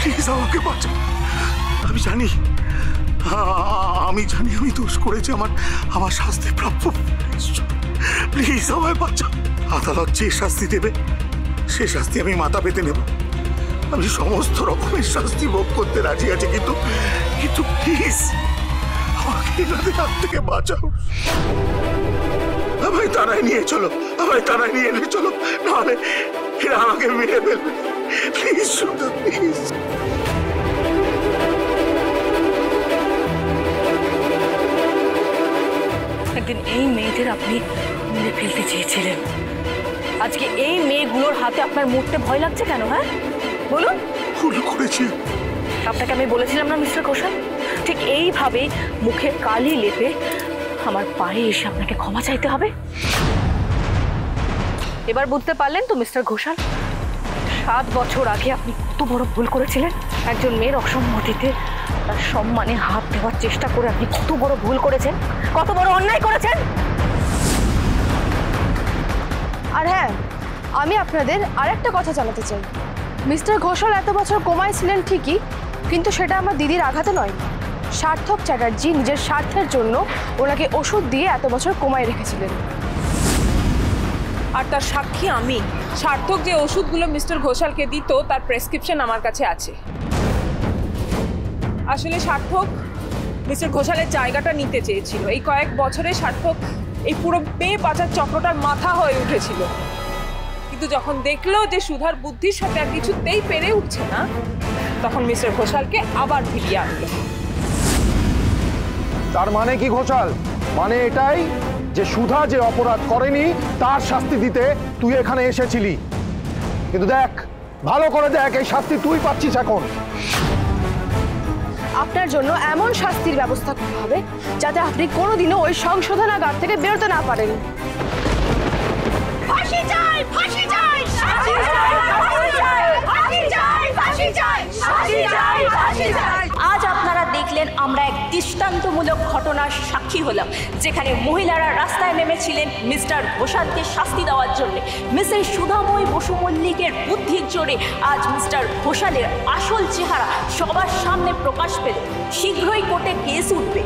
Please আমাকে বাঁচাও। আমি জানি আমি দোষ করেছি, আমার শাস্তি প্রাপ্য। প্লিজ আমায় বাঁচাও। আদালত যে শাস্তি দেবে সে শাস্তি আমি মাথা পেতে নেব। আমি সমস্ত রকমের শাস্তি ভোগ করতে রাজি আছি, কিন্তু প্লিজ আমাকে এনাদের হাত থেকে বাঁচাও। আমায় থানায় নিয়ে চলো, এনে চলো, নাহলে এরা আমাকে মেরে ফেলবে। Please Sudha, please. একদিন এই মেয়েদের আপনি মেরে ফেলতে চেয়েছিলেন, আজকে এই মেয়েগুলোর হাতে আপনার মরতে ভয় লাগছে কেন? হ্যাঁ বলুন। ভুল করেছি। আপনাকে আমি বলেছিলাম না মিস্টার ঘোষাল, ঠিক এইভাবে মুখে কালি লেপে আমার পায়ে এসে আপনাকে ক্ষমা চাইতে হবে। এবার বুঝতে পারলেন তো মিস্টার ঘোষাল, 7 বছর আগে আপনি কত বড় ভুল করেছিলেন। একজন মেয়ের অসম্মতিতে তার সম্মানে হাত দেওয়ার চেষ্টা করে আপনি কত বড় ভুল করেছেন, কত বড় অন্যায় করেছেন। আর হ্যাঁ, আমি আপনাদের আরেকটা কথা জানাতে চাই। মিস্টার ঘোষাল এত বছর কোমায় ছিলেন ঠিকই, কিন্তু সেটা আমার দিদির আঘাতে নয়। সার্থক চ্যাটার্জি নিজের স্বার্থের জন্য ওনাকে ওষুধ দিয়ে এত বছর কোমায় রেখেছিলেন। আর তার সাক্ষী আমি। সার্থক যে ওষুধগুলো মিস্টার ঘোষালকে দিত তার প্রেসক্রিপশন আমার কাছে আছে। আসলে সার্থক মিস্টার ঘোষালের জায়গাটা নিতে চেয়েছিল। এই কয়েক বছরে সার্থক এই পুরো মেয়ে পাচার চক্রটার মাথা হয়ে উঠেছিল, কিন্তু যখন দেখলো যে সুধার বুদ্ধির সাথে আর কিছুতেই পেরে উঠছে না, তখন মিস্টার ঘোষালকে আবার ফিরিয়ে আনলো। তার মানে কি ঘোষাল? মানে এটাই যে সুধা যে অপরাধ করেনি তার শাস্তি দিতে তুই এখানে এসেছিলি, কিন্তু দেখ, ভালো করে দেখ, এই শাস্তি তুই পাচ্ছিস এখন। আপনার জন্য এমন শাস্তির ব্যবস্থা করা হবে যাতে আপনি কোনোদিনও ওই সংশোধনাগার থেকে বেরোতে না পারেন। ফাঁসি চাই, ফাঁসি চাই, ফাঁসি চাই, ফাঁসি চাই, ফাঁসি চাই, ফাঁসি চাই, ফাঁসি চাই, ফাঁসি চাই। আজ আপনারা দেখলেন আমরা এক দৃষ্টান্তমূলক ঘটনার সাক্ষী হলাম, যেখানে মহিলারা রাস্তায় নেমেছিলেন মিস্টার ঘোষালকে শাস্তি দেওয়ার জন্য। মিসেস সুধাময়ী বসু মল্লিকের বুদ্ধির জোরে আজ মিস্টার ঘোষালের আসল চেহারা সবার সামনে প্রকাশ পেল। শীঘ্রই কোর্টে কেস উঠবে।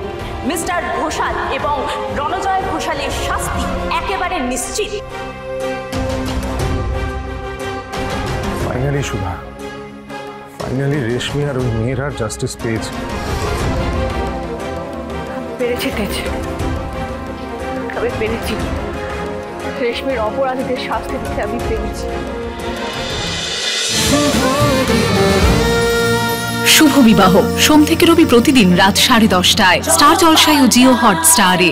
মিস্টার ঘোষাল এবং রণজয় ঘোষালের শাস্তি একেবারে নিশ্চিত। ফাইনালি সুধা, ফাইনালি রেশমি আর ওই মেয়েরা জাস্টিস পেয়েছে। পেরেছি তেজ, আমি পেরেছি। রেশমির অপরাধীদের শাস্তি দিতে আমি পেরেছি। শুভ বিবাহ সোম থেকে রবি প্রতিদিন রাত 10:30টায় স্টার জলসায় ও জিও হটস্টারে।